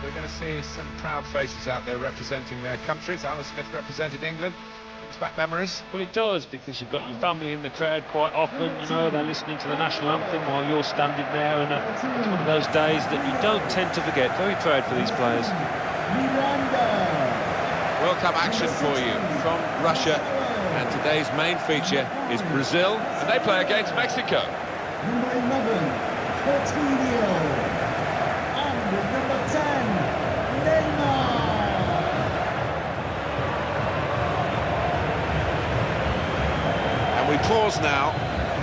We're going to see some proud faces out there representing their countries. Alan Smith represented England. Brings back memories. Well, it does, because you've got your family in the crowd quite often. You know, they're listening to the national anthem while you're standing there, and it's one of those days that you don't tend to forget. Very proud for these players. World Cup action for you from Russia, and today's main feature is Brazil, and they play against Mexico. Number 11, Coutinho. And with number 10, Neymar. And we pause now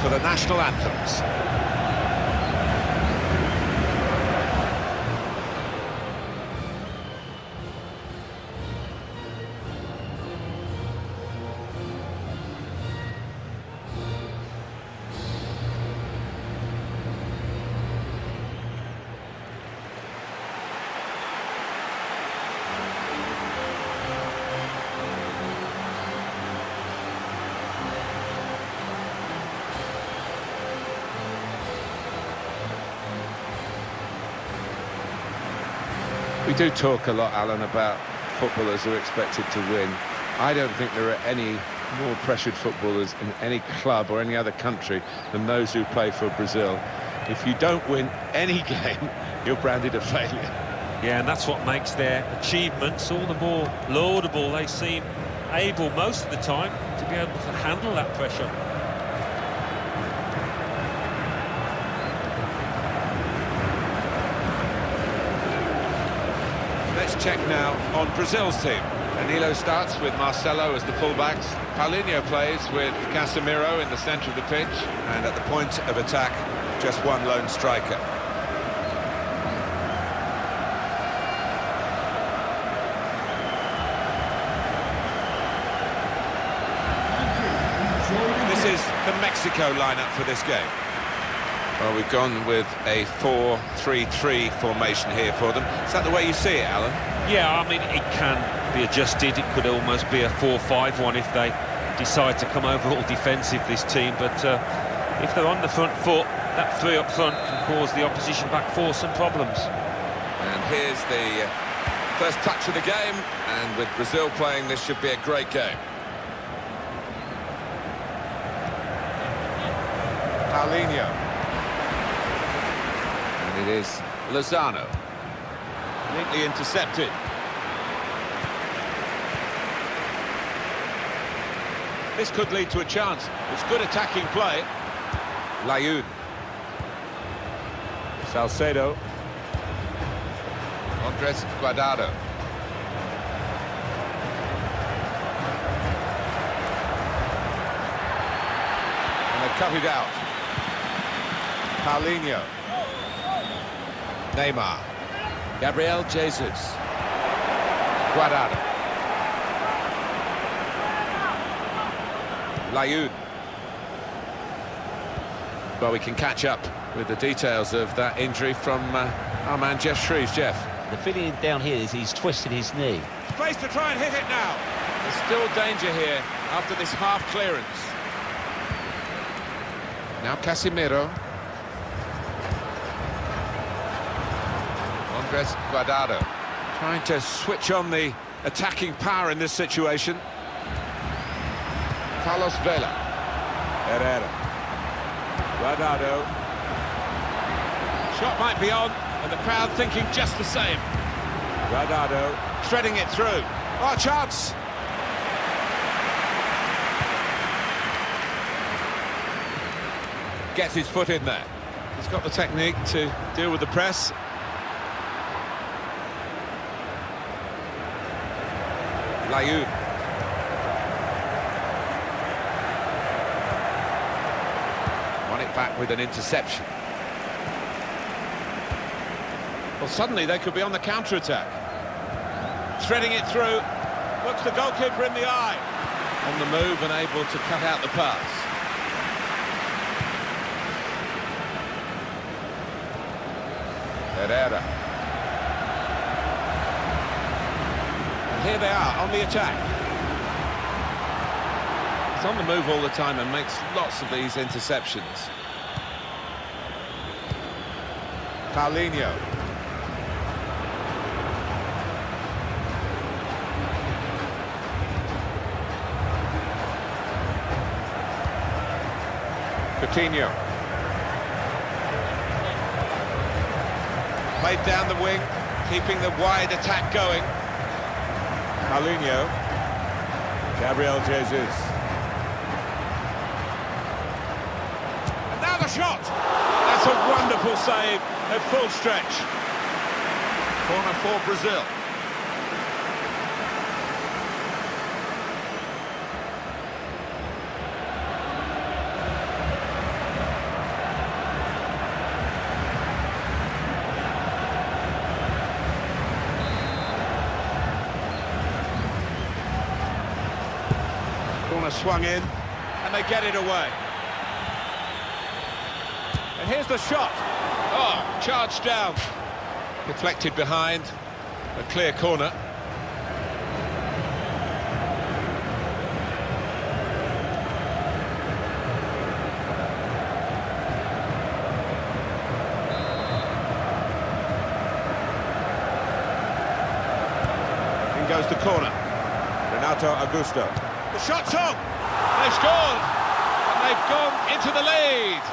for the national anthems. We do talk a lot, Alan, about footballers who are expected to win. I don't think there are any more pressured footballers in any club or any other country than those who play for Brazil. If you don't win any game, you're branded a failure. Yeah, and that's what makes their achievements all the more laudable. They seem able most of the time to be able to handle that pressure. Let's check now on Brazil's team. Danilo starts with Marcelo as the fullbacks. Paulinho plays with Casemiro in the centre of the pitch. And at the point of attack, just one lone striker. This is the Mexico lineup for this game. Well, we've gone with a 4-3-3 formation here for them. Is that the way you see it, Alan? Yeah, I mean, it can be adjusted. It could almost be a 4-5-1 if they decide to come over all defensive, this team. But if they're on the front foot, that three up front can cause the opposition back four some problems. And here's the first touch of the game. And with Brazil playing, this should be a great game. Paulinho. It is Lozano. Neatly intercepted. This could lead to a chance. It's good attacking play. Layun. Salcedo. Andres Guardado. And they cut it out. Paulinho. Neymar. Gabriel Jesus. Guardado. Layun. Well, we can catch up with the details of that injury from our man Jeff Shreves. Jeff. The feeling down here is he's twisted his knee. Space to try and hit it now. There's still danger here after this half clearance. Now Casemiro. Andres Guardado trying to switch on the attacking power in this situation. Carlos Vela. Herrera. Guardado. Shot might be on, and the crowd thinking just the same. Guardado threading it through. Oh, chance! Gets his foot in there. He's got the technique to deal with the press. Layun. Won it back with an interception. Well, suddenly they could be on the counter-attack. Threading it through. Looks the goalkeeper in the eye. On the move and able to cut out the pass. Herrera. And here they are on the attack. He's on the move all the time and makes lots of these interceptions. Paulinho. Coutinho. Played down the wing, keeping the wide attack going. Paulinho. Gabriel Jesus. And now the shot! That's a wonderful save at full stretch. Corner for Brazil. Corner swung in, and they get it away. And here's the shot. Oh, charged down. Deflected behind. A clear corner. In goes the corner. Renato Augusto. The shot's on! They've scored! And they've gone into the lead!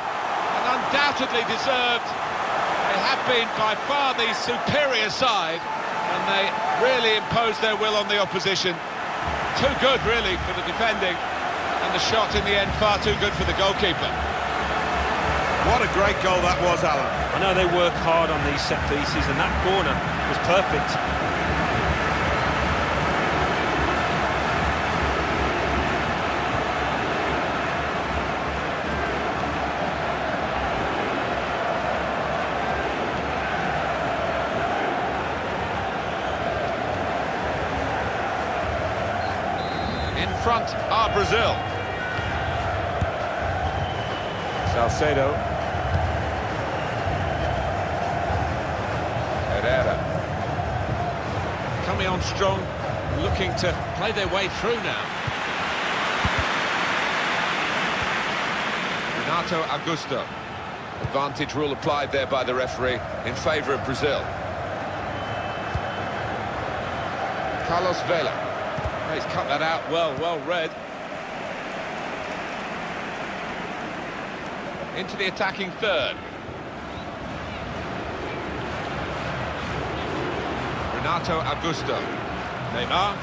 And undoubtedly deserved. They have been by far the superior side, and they really imposed their will on the opposition. Too good, really, for the defending. And the shot, in the end, far too good for the goalkeeper. What a great goal that was, Alan. I know they work hard on these set pieces, and that corner was perfect. In front are Brazil. Salcedo. Herrera. Coming on strong, looking to play their way through now. Renato Augusto. Advantage rule applied there by the referee in favour of Brazil. Carlos Vela. He's cut that out well read. Into the attacking third. Renato Augusto. Neymar.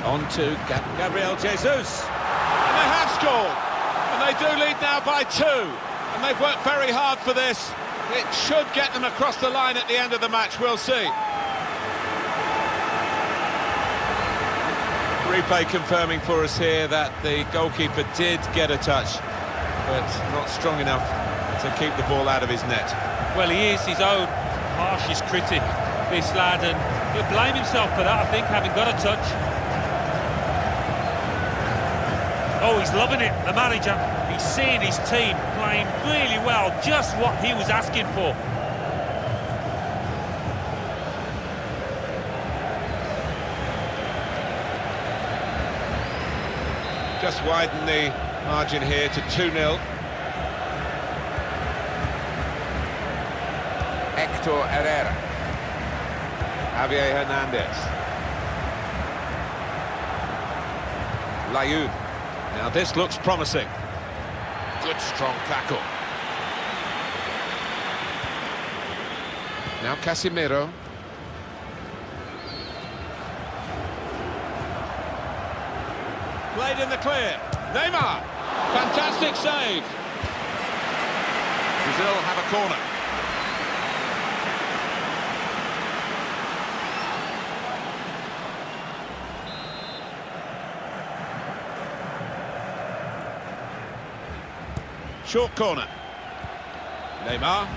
On to Gabriel Jesus. And they have scored. And they do lead now by 2. And they've worked very hard for this. It should get them across the line at the end of the match. We'll see. Replay confirming for us here that the goalkeeper did get a touch, but not strong enough to keep the ball out of his net. Well, he is his own harshest critic, this lad, and he'll blame himself for that, I think, having got a touch. Oh, he's loving it, the manager. He's seeing his team playing really well, just what he was asking for. Just widen the margin here to 2-0. Hector Herrera. Javier Hernandez. Layun. Now this looks promising. Good strong tackle. Now Casemiro. Played in the clear. Neymar. Fantastic save. Brazil have a corner. Short corner. Neymar.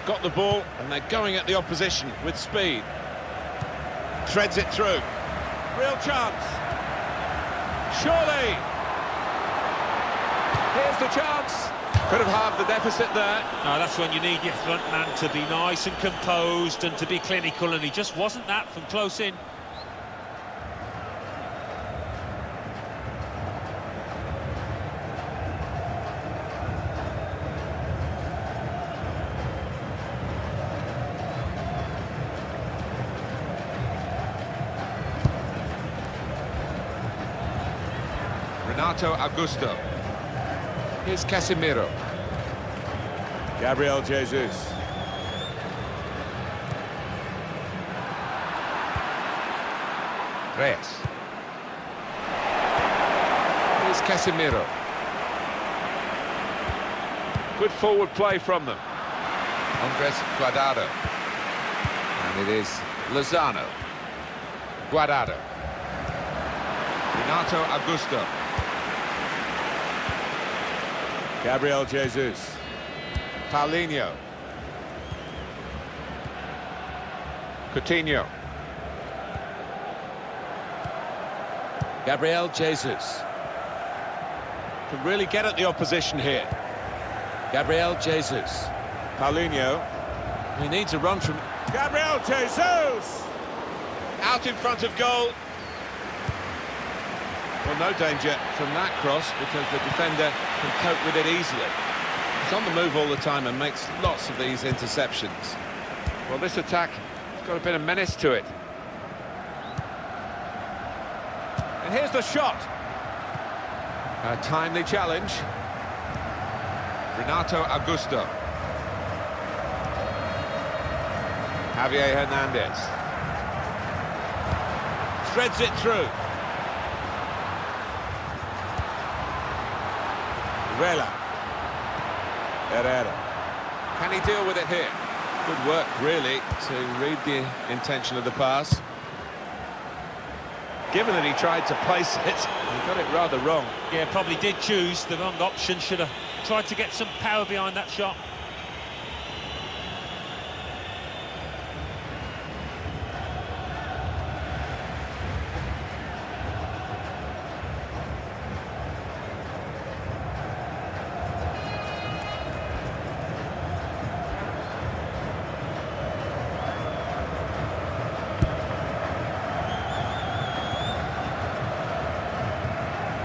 Got the ball, and they're going at the opposition with speed. Threads it through. Real chance. Surely. Here's the chance. Could have halved the deficit there. No, that's when you need your front man to be nice and composed and to be clinical, and he just wasn't that from close in. Renato Augusto. Here's Casemiro. Gabriel Jesus. Reyes. Here's Casemiro. Good forward play from them. Andres Guardado. And it is Lozano. Guardado. Renato Augusto. Gabriel Jesus. Paulinho. Coutinho. Gabriel Jesus. Can really get at the opposition here. Gabriel Jesus. Paulinho. He needs a run from Gabriel Jesus! Out in front of goal. Well, no danger from that cross because the defender can cope with it easily. He's on the move all the time and makes lots of these interceptions. Well, this attack has got a bit of menace to it. And here's the shot. A timely challenge. Renato Augusto. Javier Hernandez. Threads it through. Vela. Herrera. Can he deal with it here? Good work, really, to read the intention of the pass. Given that he tried to place it, he got it rather wrong. Yeah, probably did choose the wrong option. Should have tried to get some power behind that shot.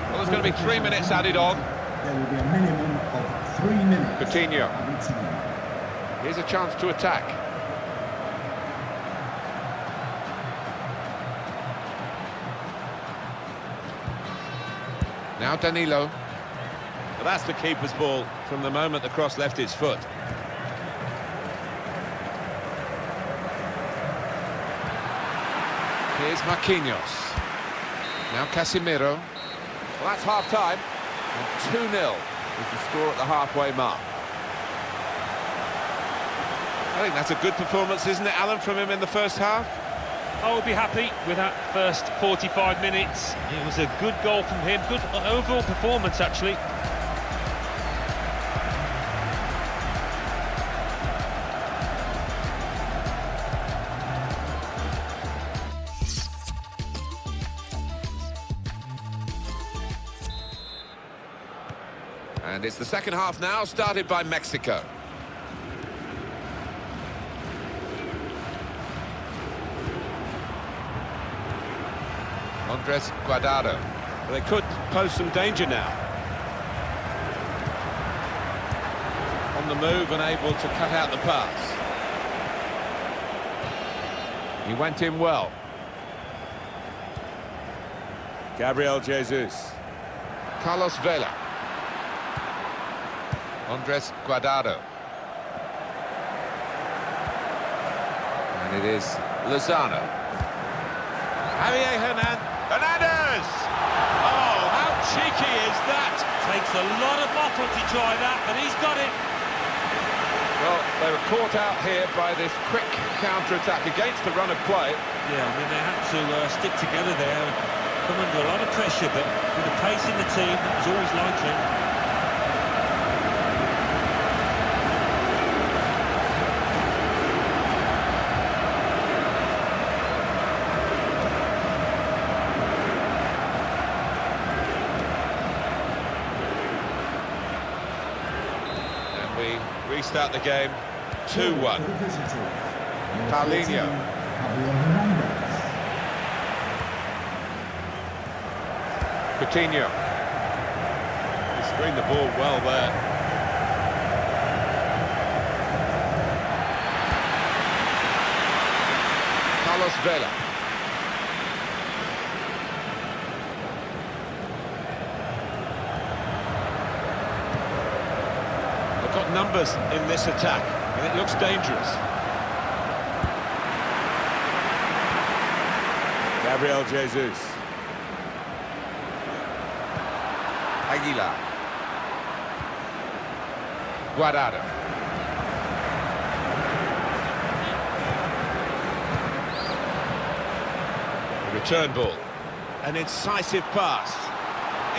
Well, there's going to be 3 minutes added on. There will be a minimum of 3 minutes. Coutinho. added time. Here's a chance to attack. Now Danilo. Well, that's the keeper's ball from the moment the cross left his foot. Here's Marquinhos. Now Casemiro. Well, that's half-time. And 2-0 is the score at the halfway mark. I think that's a good performance, isn't it, Alan, from him in the first half? I would be happy with that first 45 minutes. It was a good goal from him, good overall performance, actually. And it's the second half now, started by Mexico. Andres Guardado. Well, they could pose some danger now. On the move and able to cut out the pass. He went in well. Gabriel Jesus. Carlos Vela. Andres Guardado. And it is Lozano. Javier Hernandez! Oh, how cheeky is that? Takes a lot of muscle to try that, but he's got it. Well, they were caught out here by this quick counter-attack against the run of play. Yeah, I mean, they had to stick together there and come under a lot of pressure, but with the pace in the team, that was always likely. Restart the game, 2-1. Paulinho. Coutinho. He screened the ball well there. Carlos Vela. numbers in this attack, and it looks dangerous. Gabriel Jesus. Aguilar. Guardado. Return ball. An incisive pass.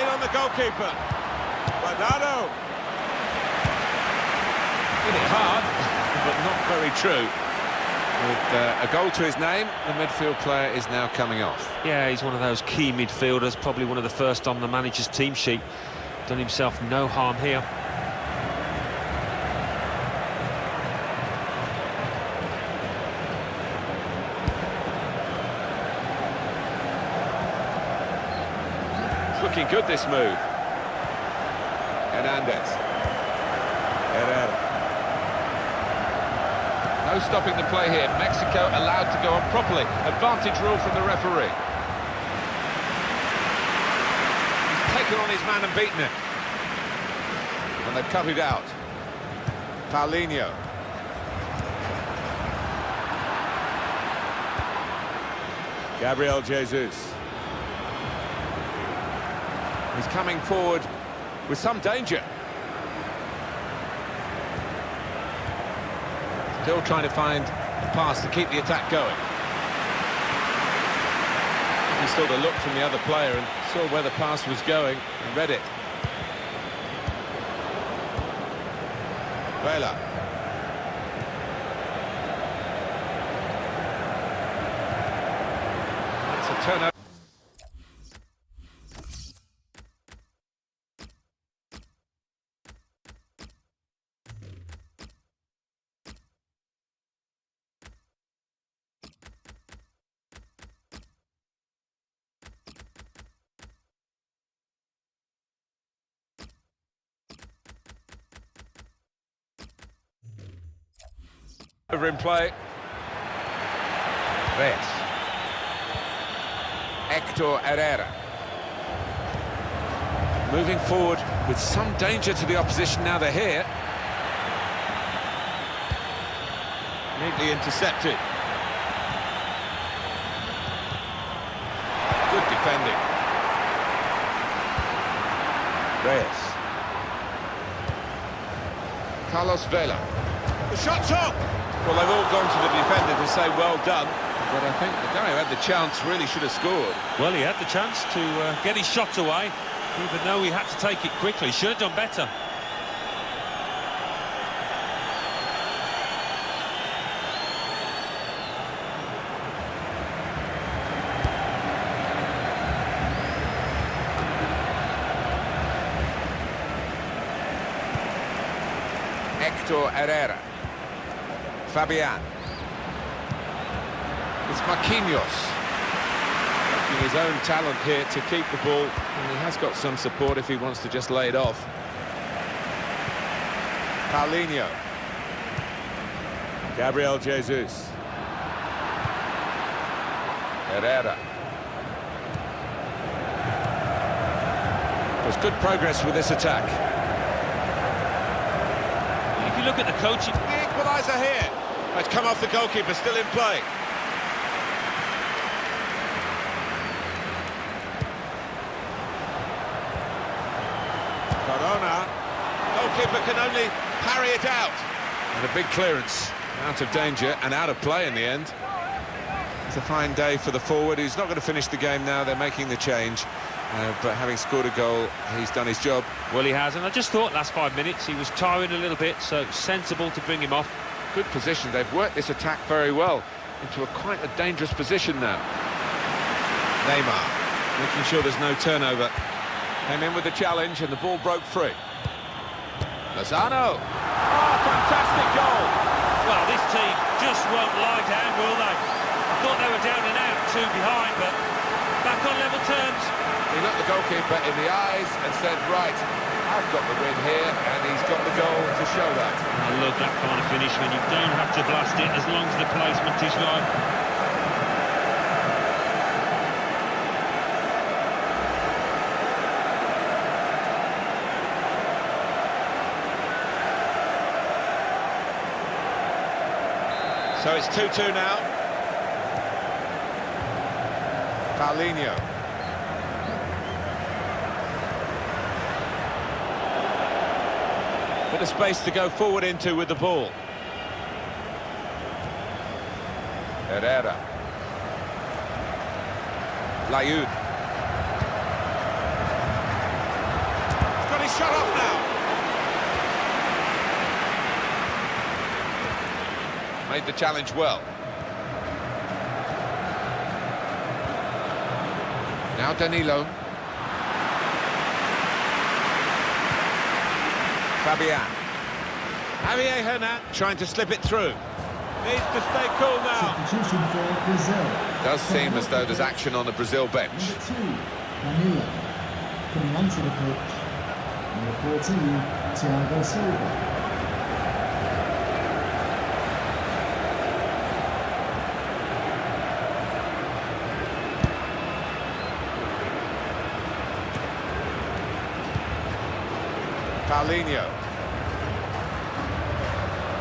In on the goalkeeper. Guardado. Hit it hard, but not very true. With a goal to his name, the midfield player is now coming off. Yeah, he's one of those key midfielders, probably one of the first on the manager's team sheet. Done himself no harm here. It's looking good, this move. Hernandez. Herrera. No stopping the play here. Mexico allowed to go on properly. Advantage rule from the referee. He's taken on his man and beaten him. And they've cut it out. Paulinho. Gabriel Jesus. He's coming forward with some danger. Still trying to find a pass to keep the attack going. He saw the look from the other player and saw where the pass was going and read it. Vela. It's a turnover. Over in play. Reyes. Hector Herrera. Moving forward with some danger to the opposition now they're here. Neatly intercepted. Good defending. Reyes. Carlos Vela. The shot's on! Well, they've all gone to the defender to say well done, but I think the guy who had the chance really should have scored. Well, he had the chance to get his shot away, even though he had to take it quickly. Should have done better. Hector Herrera. Fabian. It's Marquinhos. Using his own talent here to keep the ball, and he has got some support if he wants to just lay it off. Paulinho. Gabriel Jesus. Herrera. There's good progress with this attack. If you look at the coaching... The equaliser here. It's come off the goalkeeper, still in play. Corona. Goalkeeper can only parry it out. And a big clearance. Out of danger and out of play in the end. It's a fine day for the forward. He's not going to finish the game now. They're making the change. But having scored a goal, he's done his job. Well, he has, and I just thought last 5 minutes he was tiring a little bit, so sensible to bring him off. Good position. They've worked this attack very well into quite a dangerous position now. Neymar, making sure there's no turnover. Came in with the challenge and the ball broke free. Lozano. Oh, fantastic goal. Well, this team just won't lie down, will they? I thought they were down and out, 2 behind, but back on level terms. He looked the goalkeeper in the eyes and said, right, I've got the win here, and he's got the goal to show that. I love that kind of finish when you don't have to blast it as long as the placement is right. So it's 2-2 now. Paulinho. Bit of space to go forward into with the ball. Herrera. Layud. He's got his shot off now. Made the challenge well. Now Danilo. Fabian. Javier Hernan trying to slip it through. Needs to stay cool now. Substitution for Brazil. Does seem as though there's action on the Brazil bench. Number 2, Danilo. Coming onto the pitch. Number 14, Thiago Silva. Paulinho.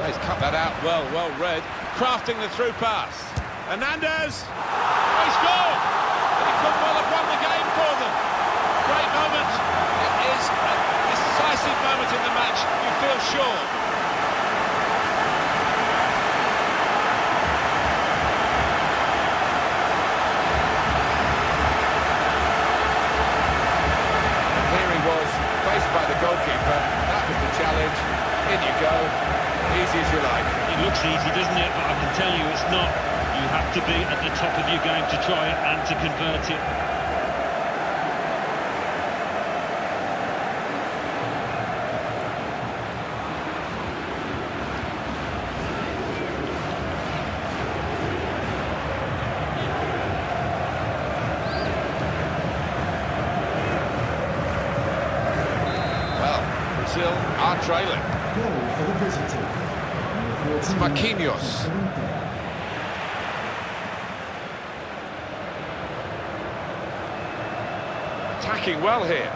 He's cut that out well read. Crafting the through pass. Hernandez! He scored! And he could well have won the game for them. Great moment. It is a decisive moment in the match, you feel sure. Here he was, faced by the goalkeeper. That was the challenge. In you go. Easy as you like. It looks easy, doesn't it? But I can tell you it's not. You have to be at the top of your game to try it and to convert it. Well, Brazil are trailing. Goal for the visitor. Number 14, Marquinhos. Attacking well here.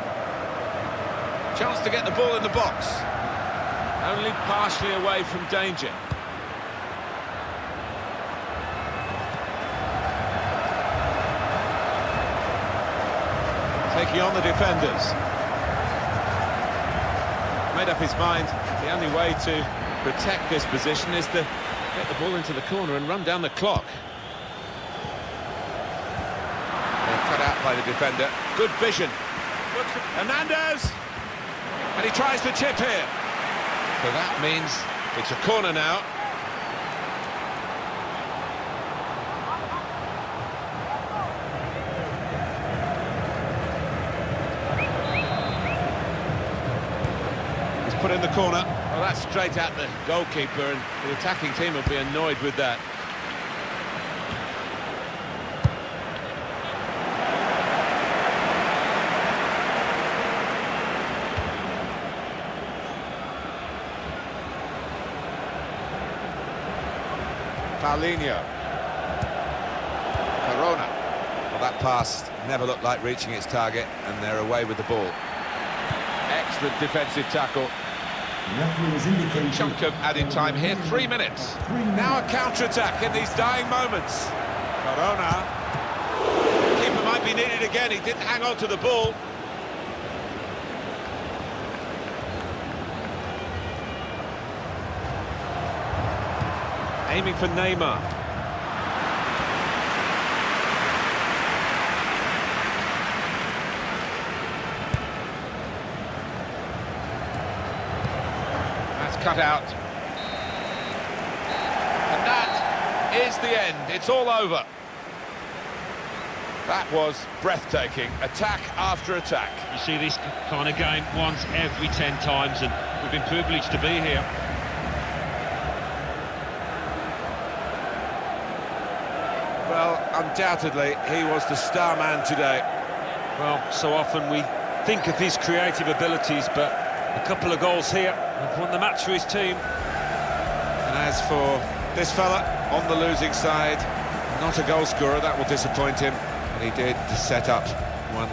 Chance to get the ball in the box. Only partially away from danger. Taking on the defenders. Made up his mind. The only way to protect this position is to get the ball into the corner and run down the clock. Cut out by the defender. Good vision. Hernandez! And he tries to chip here. So that means It's a corner now. He's put in the corner. Well, that's straight at the goalkeeper, and the attacking team will be annoyed with that. Paulinho. Corona. Well, that pass never looked like reaching its target, and they're away with the ball. Excellent defensive tackle. The referee has indicated Chunk of added time here, 3 minutes. Now a counter-attack in these dying moments. Corona. Keeper might be needed again, he didn't hang on to the ball. Aiming for Neymar. That's cut out. And that is the end. It's all over. That was breathtaking. Attack after attack. You see this kind of game once every 10 times, and we've been privileged to be here. Well, undoubtedly, he was the star man today. Well, so often we think of his creative abilities, but a couple of goals here have won the match for his team. And as for this fella, on the losing side, not a goal scorer, that will disappoint him. But he did set up one